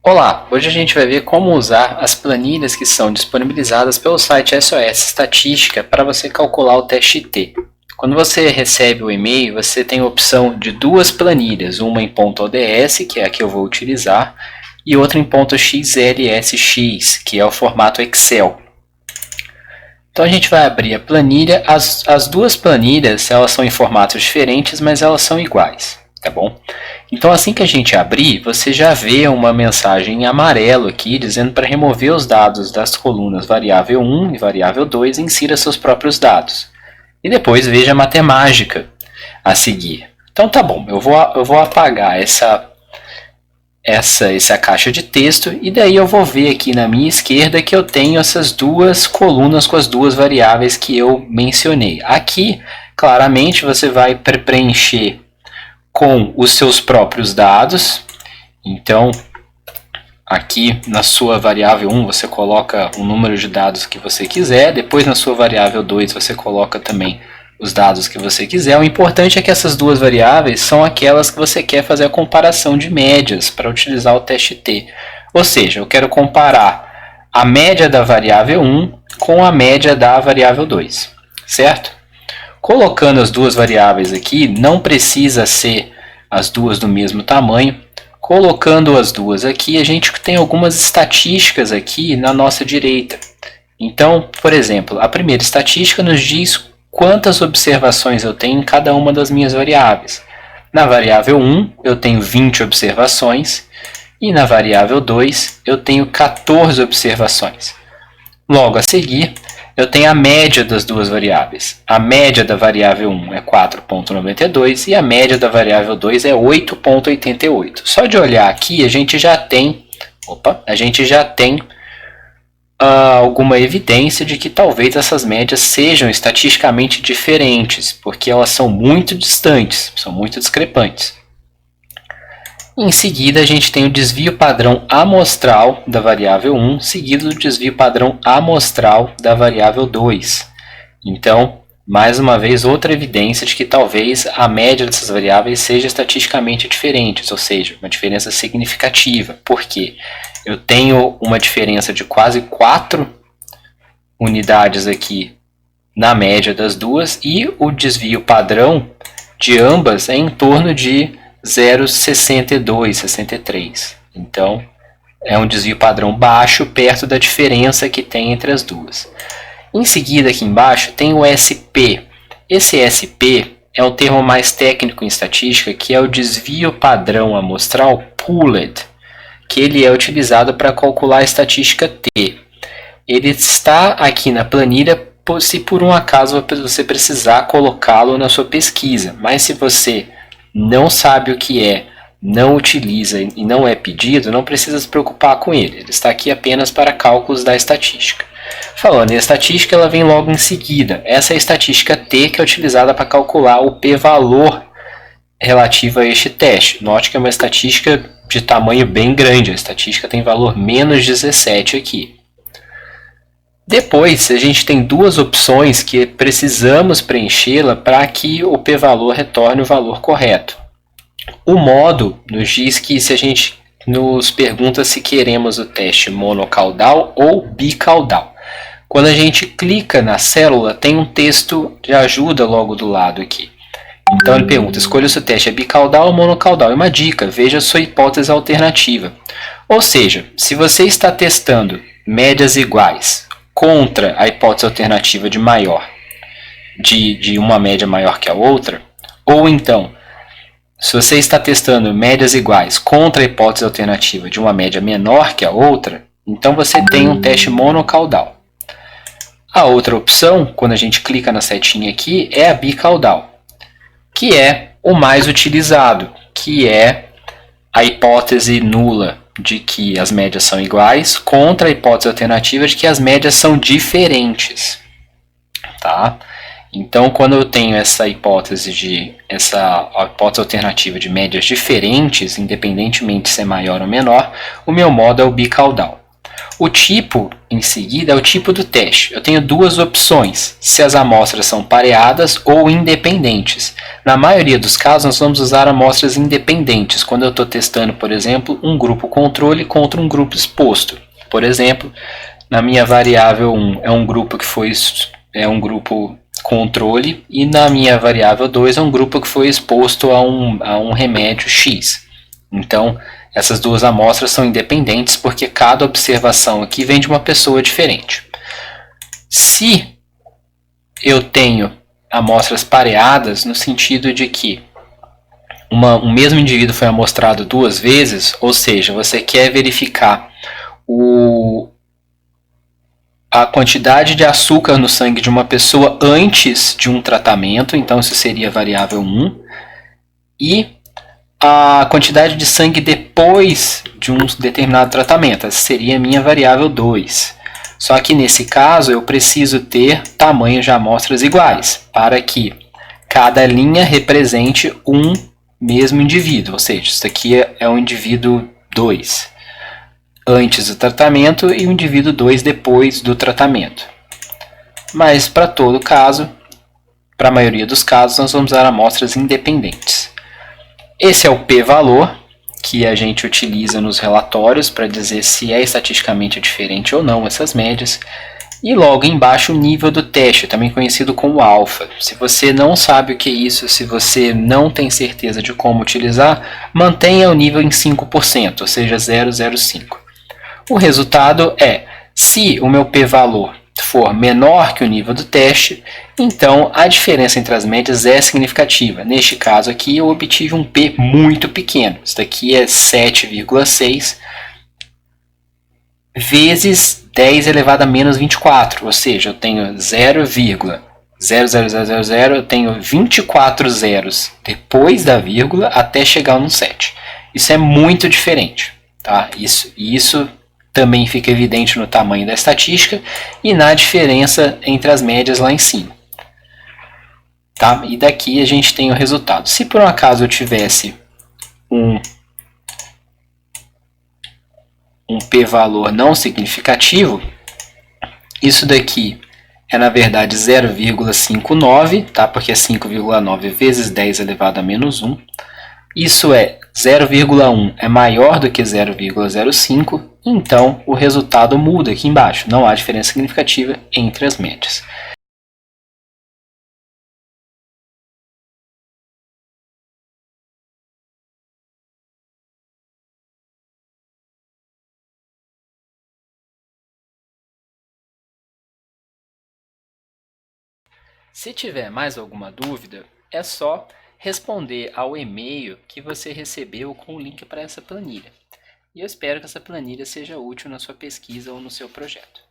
Olá, hoje a gente vai ver como usar as planilhas que são disponibilizadas pelo site SOS Estatística para você calcular o teste T. Quando você recebe o e-mail, você tem a opção de duas planilhas, uma em .ods, que é a que eu vou utilizar, e outra em .xlsx, que é o formato Excel. Então a gente vai abrir a planilha. As duas planilhas elas são em formatos diferentes, mas elas são iguais, tá bom? Então assim que a gente abrir, você já vê uma mensagem em amarelo aqui dizendo para remover os dados das colunas variável 1 e variável 2 e insira seus próprios dados. E depois veja a matemática a seguir. Então tá bom, eu vou apagar essa caixa de texto e daí eu vou ver aqui na minha esquerda que eu tenho essas duas colunas com as duas variáveis que eu mencionei. Aqui, claramente, você vai preencher com os seus próprios dados. Então, aqui na sua variável 1 você coloca o número de dados que você quiser, depois na sua variável 2 você coloca também os dados que você quiser. O importante é que essas duas variáveis são aquelas que você quer fazer a comparação de médias para utilizar o teste T. Ou seja, eu quero comparar a média da variável 1 com a média da variável 2, certo? Colocando as duas variáveis aqui, não precisa ser as duas do mesmo tamanho. Colocando as duas aqui, a gente tem algumas estatísticas aqui na nossa direita. Então, por exemplo, a primeira estatística nos diz quantas observações eu tenho em cada uma das minhas variáveis. Na variável 1, eu tenho 20 observações e na variável 2, eu tenho 14 observações. Logo a seguir, eu tenho a média das duas variáveis. A média da variável 1 é 4,92 e a média da variável 2 é 8,88. Só de olhar aqui, a gente já tem alguma evidência de que talvez essas médias sejam estatisticamente diferentes, porque elas são muito distantes, são muito discrepantes. Em seguida, a gente tem o desvio padrão amostral da variável 1, seguido do desvio padrão amostral da variável 2. Então, mais uma vez, outra evidência de que talvez a média dessas variáveis seja estatisticamente diferente, ou seja, uma diferença significativa. Por quê? Eu tenho uma diferença de quase 4 unidades aqui na média das duas e o desvio padrão de ambas é em torno de 0,62, 63. Então, é um desvio padrão baixo perto da diferença que tem entre as duas. Em seguida, aqui embaixo, tem o SP. Esse SP é um termo mais técnico em estatística, que é o desvio padrão amostral pooled, que ele é utilizado para calcular a estatística T. Ele está aqui na planilha se por um acaso você precisar colocá-lo na sua pesquisa, mas se você não sabe o que é, não utiliza e não é pedido, não precisa se preocupar com ele. Ele está aqui apenas para cálculos da estatística. Falando em estatística, ela vem logo em seguida. Essa é a estatística T, que é utilizada para calcular o p-valor relativo a este teste. Note que é uma estatística de tamanho bem grande. A estatística tem valor menos 17 aqui. Depois, a gente tem duas opções que precisamos preenchê-la para que o p-valor retorne o valor correto. O modo nos diz que se a gente nos pergunta se queremos o teste monocaudal ou bicaudal. Quando a gente clica na célula, tem um texto de ajuda logo do lado aqui. Então ele pergunta, escolha se o teste é bicaudal ou monocaudal. E uma dica, veja a sua hipótese alternativa. Ou seja, se você está testando médias iguais contra a hipótese alternativa de uma média maior que a outra, ou então, se você está testando médias iguais contra a hipótese alternativa de uma média menor que a outra, então você tem um teste monocaudal. A outra opção, quando a gente clica na setinha aqui, é a bicaudal, que é o mais utilizado, que é a hipótese nula de que as médias são iguais contra a hipótese alternativa de que as médias são diferentes. Tá? Então, quando eu tenho essa hipótese alternativa de médias diferentes, independentemente de ser maior ou menor, o meu modo é o bicaudal. O tipo, em seguida, é o tipo do teste. Eu tenho duas opções, se as amostras são pareadas ou independentes. Na maioria dos casos, nós vamos usar amostras independentes, quando eu estou testando, por exemplo, um grupo controle contra um grupo exposto. Por exemplo, na minha variável 1 é um grupo que foi um grupo controle, e na minha variável 2 é um grupo que foi exposto a um remédio X. Então, essas duas amostras são independentes porque cada observação aqui vem de uma pessoa diferente. Se eu tenho amostras pareadas, no sentido de que um mesmo indivíduo foi amostrado duas vezes, ou seja, você quer verificar a quantidade de açúcar no sangue de uma pessoa antes de um tratamento, então isso seria a variável 1, e a quantidade de sangue depois de um determinado tratamento, essa seria a minha variável 2. Só que nesse caso eu preciso ter tamanhos de amostras iguais, para que cada linha represente um mesmo indivíduo, ou seja, isso aqui é o indivíduo 2 antes do tratamento e o indivíduo 2 depois do tratamento. Mas para todo caso, para a maioria dos casos, nós vamos usar amostras independentes. Esse é o p-valor que a gente utiliza nos relatórios para dizer se é estatisticamente diferente ou não essas médias. E logo embaixo o nível do teste, também conhecido como alfa. Se você não sabe o que é isso, se você não tem certeza de como utilizar, mantenha o nível em 5%, ou seja, 0,05. O resultado é, se o meu p-valor for menor que o nível do teste, então a diferença entre as médias é significativa. Neste caso aqui eu obtive um p muito pequeno. Isso daqui é 7,6 vezes 10 elevado a menos 24, ou seja, eu tenho 0,00000, eu tenho 24 zeros depois da vírgula até chegar no 7. Isso é muito diferente, tá? Isso também fica evidente no tamanho da estatística e na diferença entre as médias lá em cima. Tá? E daqui a gente tem o resultado. Se por um acaso eu tivesse um p-valor não significativo, isso daqui é na verdade 0,59, tá? Porque é 5,9 vezes 10 elevado a menos 1. Isso é 0,1 é maior do que 0,05, então o resultado muda aqui embaixo. Não há diferença significativa entre as médias. Se tiver mais alguma dúvida, é só responder ao e-mail que você recebeu com o link para essa planilha. E eu espero que essa planilha seja útil na sua pesquisa ou no seu projeto.